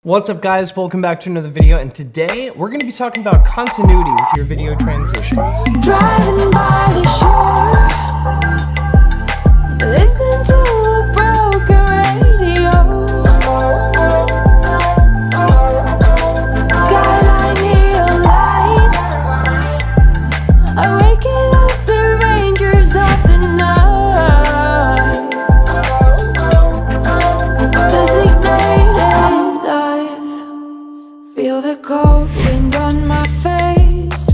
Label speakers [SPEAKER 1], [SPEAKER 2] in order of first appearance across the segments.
[SPEAKER 1] What's up guys, welcome back to another video, and today we're going to be talking about continuity with your video transitions.
[SPEAKER 2] Driving by the shore, listening to a broken radio. Skyline neon lights are waking up the rangers of the night. Designated life, feel the cold wind on my face.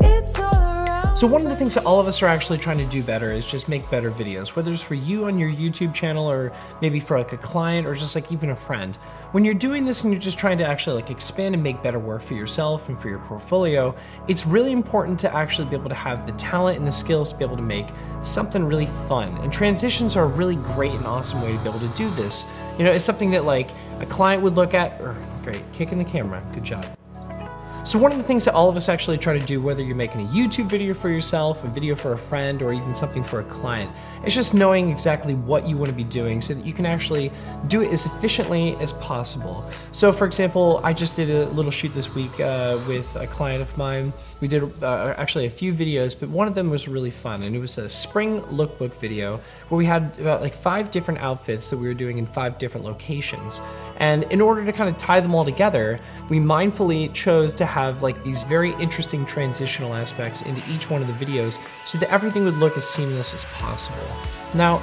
[SPEAKER 2] It's all around.
[SPEAKER 1] So one of the things that all of us are actually trying to do better is just make better videos, whether it's for you on your YouTube channel or maybe for like a client or just like even a friend. When you're doing this and you're just trying to actually like expand and make better work for yourself and for your portfolio, it's really important to actually be able to have the talent and the skills to be able to make something really fun. And transitions are a really great and awesome way to be able to do this. You know, it's something that like a client would look at, great, kicking the camera, good job. So one of the things that all of us actually try to do, whether you're making a YouTube video for yourself, a video for a friend, or even something for a client, is just knowing exactly what you want to be doing so that you can actually do it as efficiently as possible. So for example, I just did a little shoot this week with a client of mine. We did actually a few videos, but one of them was really fun, and it was a spring lookbook video where we had about like 5 different outfits that we were doing in 5 different locations. And in order to kind of tie them all together, we mindfully chose to have like these very interesting transitional aspects into each one of the videos so that everything would look as seamless as possible. Now,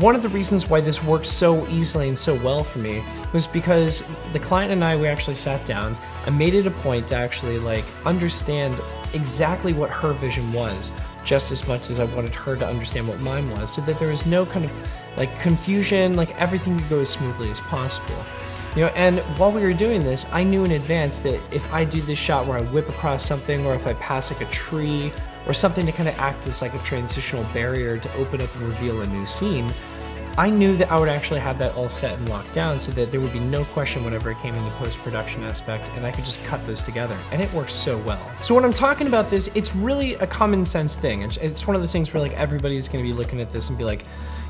[SPEAKER 1] one of the reasons why this worked so easily and so well for me was because the client and I, we actually sat down. I made it a point to actually like understand exactly what her vision was, just as much as I wanted her to understand what mine was, so that there was no kind of like confusion, like everything could go as smoothly as possible. You know, and while we were doing this, I knew in advance that if I do this shot where I whip across something, or if I pass like a tree, or something to kind of act as like a transitional barrier to open up and reveal a new scene, I knew that I would actually have that all set and locked down so that there would be no question whenever it came in the post-production aspect, and I could just cut those together, and it works so well. So when I'm talking about this, it's really a common sense thing. It's one of those things where like everybody's gonna be looking at this and be like,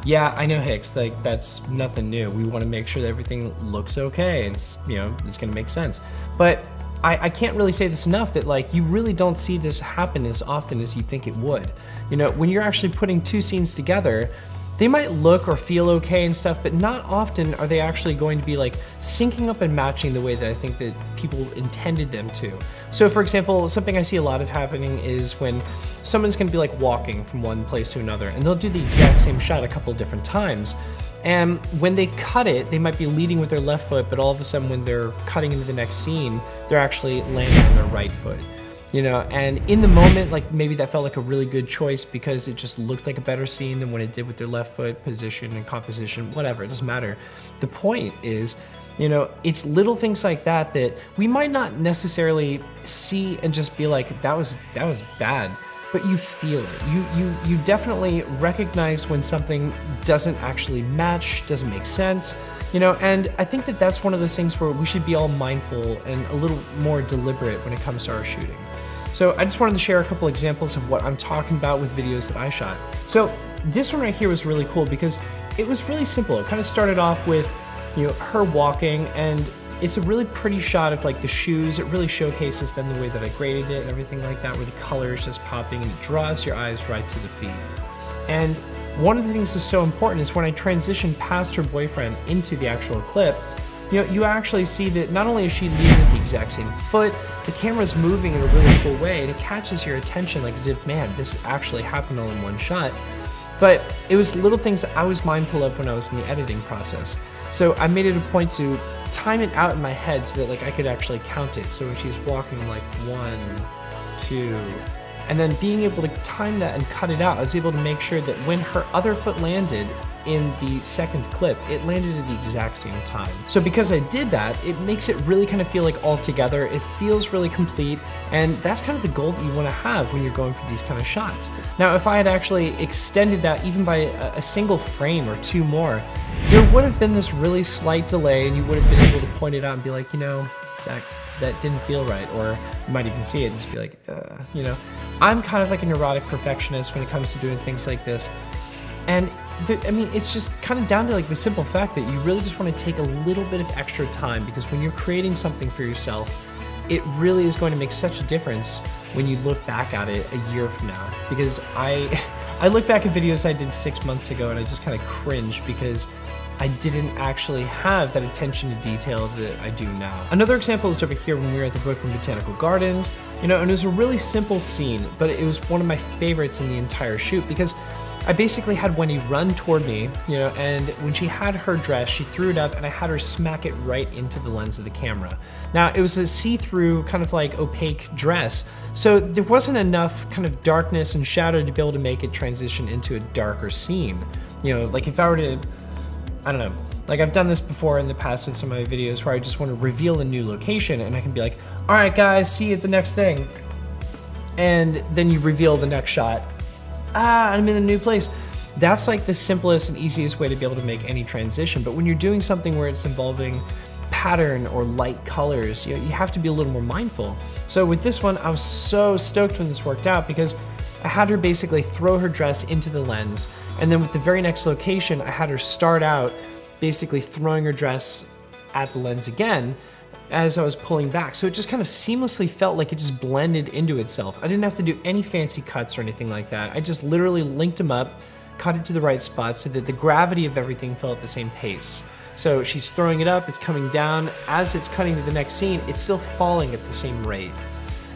[SPEAKER 1] yeah, I know Hicks, like that's nothing new. We wanna make sure that everything looks okay, and it's, you know, it's gonna make sense. But I can't really say this enough that like you really don't see this happen as often as you think it would. You know, when you're actually putting 2 scenes together, they might look or feel okay and stuff, but not often are they actually going to be like syncing up and matching the way that I think that people intended them to. So for example, something I see a lot of happening is when someone's gonna be like walking from one place to another, and they'll do the exact same shot a couple different times. And when they cut it, they might be leading with their left foot, but all of a sudden when they're cutting into the next scene, they're actually landing on their right foot. You know, and in the moment, like maybe that felt like a really good choice because it just looked like a better scene than when it did with their left foot position and composition, whatever, it doesn't matter. The point is, you know, it's little things like that that we might not necessarily see and just be like, that was bad, but you feel it. You definitely recognize when something doesn't actually match, doesn't make sense. You know, and I think that that's one of those things where we should be all mindful and a little more deliberate when it comes to our shooting. So I just wanted to share a couple examples of what I'm talking about with videos that I shot. So this one right here was really cool because it was really simple. It kind of started off with, you know, her walking, and it's a really pretty shot of like the shoes. It really showcases then the way that I graded it and everything like that, where the color is just popping and it draws your eyes right to the feet. And one of the things that's so important is when I transition past her boyfriend into the actual clip, you know, you actually see that not only is she leading with the exact same foot, the camera's moving in a really cool way, and it catches your attention like as if, man, this actually happened all in one shot. But it was little things that I was mindful of when I was in the editing process. So I made it a point to time it out in my head so that like I could actually count it. So when she's walking like 1, 2, and then being able to time that and cut it out, I was able to make sure that when her other foot landed in the second clip, it landed at the exact same time. So because I did that, it makes it really kind of feel like all together. It feels really complete, and that's kind of the goal that you want to have when you're going for these kind of shots. Now, if I had actually extended that even by a single frame or 2 more, there would have been this really slight delay, and you would have been able to point it out and be like, you know, that didn't feel right, or you might even see it and just be like, you know. I'm kind of like a neurotic perfectionist when it comes to doing things like this. And I mean, it's just kind of down to like the simple fact that you really just want to take a little bit of extra time, because when you're creating something for yourself, it really is going to make such a difference when you look back at it a year from now. Because I look back at videos I did 6 months ago and I just kind of cringe because I didn't actually have that attention to detail that I do now. Another example is over here when we were at the Brooklyn Botanical Gardens, and it was a really simple scene, but it was one of my favorites in the entire shoot because I basically had Wendy run toward me, and when she had her dress, she threw it up and I had her smack it right into the lens of the camera. Now, it was a see-through kind of like opaque dress, so there wasn't enough kind of darkness and shadow to be able to make it transition into a darker scene. Like if I were to, I don't know, like I've done this before in the past in some of my videos where I just want to reveal a new location and I can be like, all right guys, see you at the next thing. And then you reveal the next shot. I'm in a new place. That's like the simplest and easiest way to be able to make any transition. But when you're doing something where it's involving pattern or light colors, you have to be a little more mindful. So with this one, I was so stoked when this worked out because I had her basically throw her dress into the lens, and then with the very next location, I had her start out basically throwing her dress at the lens again as I was pulling back. So it just kind of seamlessly felt like it just blended into itself. I didn't have to do any fancy cuts or anything like that. I just literally linked them up, cut it to the right spot so that the gravity of everything fell at the same pace. So she's throwing it up, it's coming down. As it's cutting to the next scene, it's still falling at the same rate.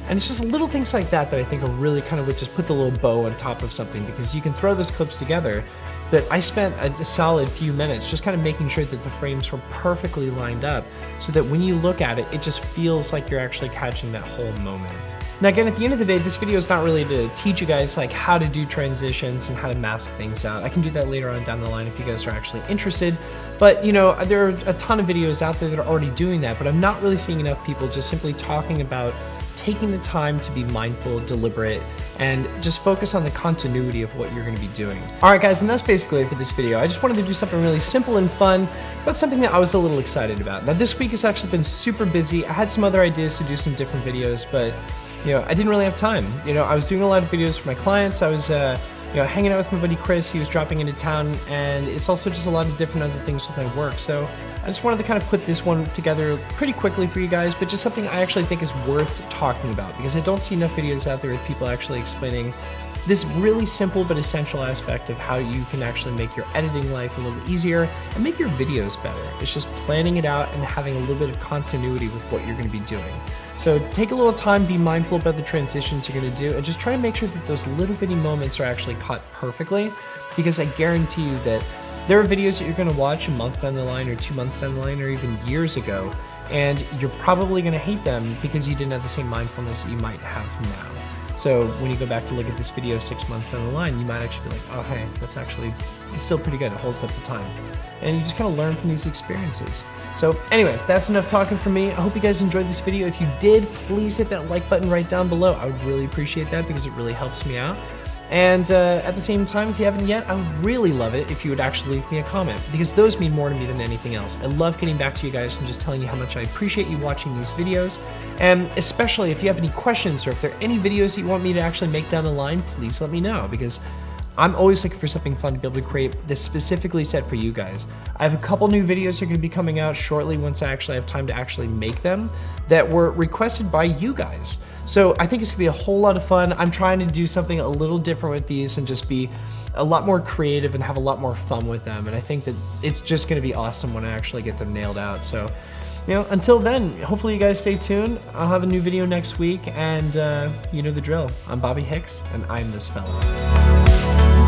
[SPEAKER 1] And it's just little things like that that I think are really kind of what just put the little bow on top of something, because you can throw those clips together, but I spent a solid few minutes just kind of making sure that the frames were perfectly lined up so that when you look at it, it just feels like you're actually catching that whole moment. Now again, at the end of the day, this video is not really to teach you guys like how to do transitions and how to mask things out. I can do that later on down the line if you guys are actually interested. But there are a ton of videos out there that are already doing that, but I'm not really seeing enough people just simply talking about taking the time to be mindful, deliberate, and just focus on the continuity of what you're going to be doing. All right, guys, and that's basically it for this video. I just wanted to do something really simple and fun, but something that I was a little excited about. Now, this week has actually been super busy. I had some other ideas to do some different videos, but I didn't really have time. I was doing a lot of videos for my clients. I was hanging out with my buddy Chris. He was dropping into town, and it's also just a lot of different other things with my work. So I just wanted to kind of put this one together pretty quickly for you guys, but just something I actually think is worth talking about, because I don't see enough videos out there with people actually explaining this really simple but essential aspect of how you can actually make your editing life a little easier and make your videos better. It's just planning it out and having a little bit of continuity with what you're going to be doing. So take a little time, be mindful about the transitions you're going to do, and just try to make sure that those little bitty moments are actually cut perfectly, because I guarantee you that there are videos that you're going to watch a month down the line or 2 months down the line or even years ago, and you're probably going to hate them because you didn't have the same mindfulness that you might have now. So when you go back to look at this video 6 months down the line, you might actually be like, oh hey, it's still pretty good, it holds up the time. And you just kind of learn from these experiences. So anyway, that's enough talking from me. I hope you guys enjoyed this video. If you did, please hit that like button right down below. I would really appreciate that because it really helps me out. And at the same time, if you haven't yet, I would really love it if you would actually leave me a comment, because those mean more to me than anything else. I love getting back to you guys and just telling you how much I appreciate you watching these videos. And especially if you have any questions or if there are any videos that you want me to actually make down the line, please let me know, because I'm always looking for something fun to be able to create this specifically set for you guys. I have a couple new videos that are going to be coming out shortly once I actually have time to actually make them that were requested by you guys. So I think it's gonna be a whole lot of fun. I'm trying to do something a little different with these and just be a lot more creative and have a lot more fun with them. And I think that it's just gonna be awesome when I actually get them nailed out. So, until then, hopefully you guys stay tuned. I'll have a new video next week, and you know the drill. I'm Bobby Hicks, and I'm this fella.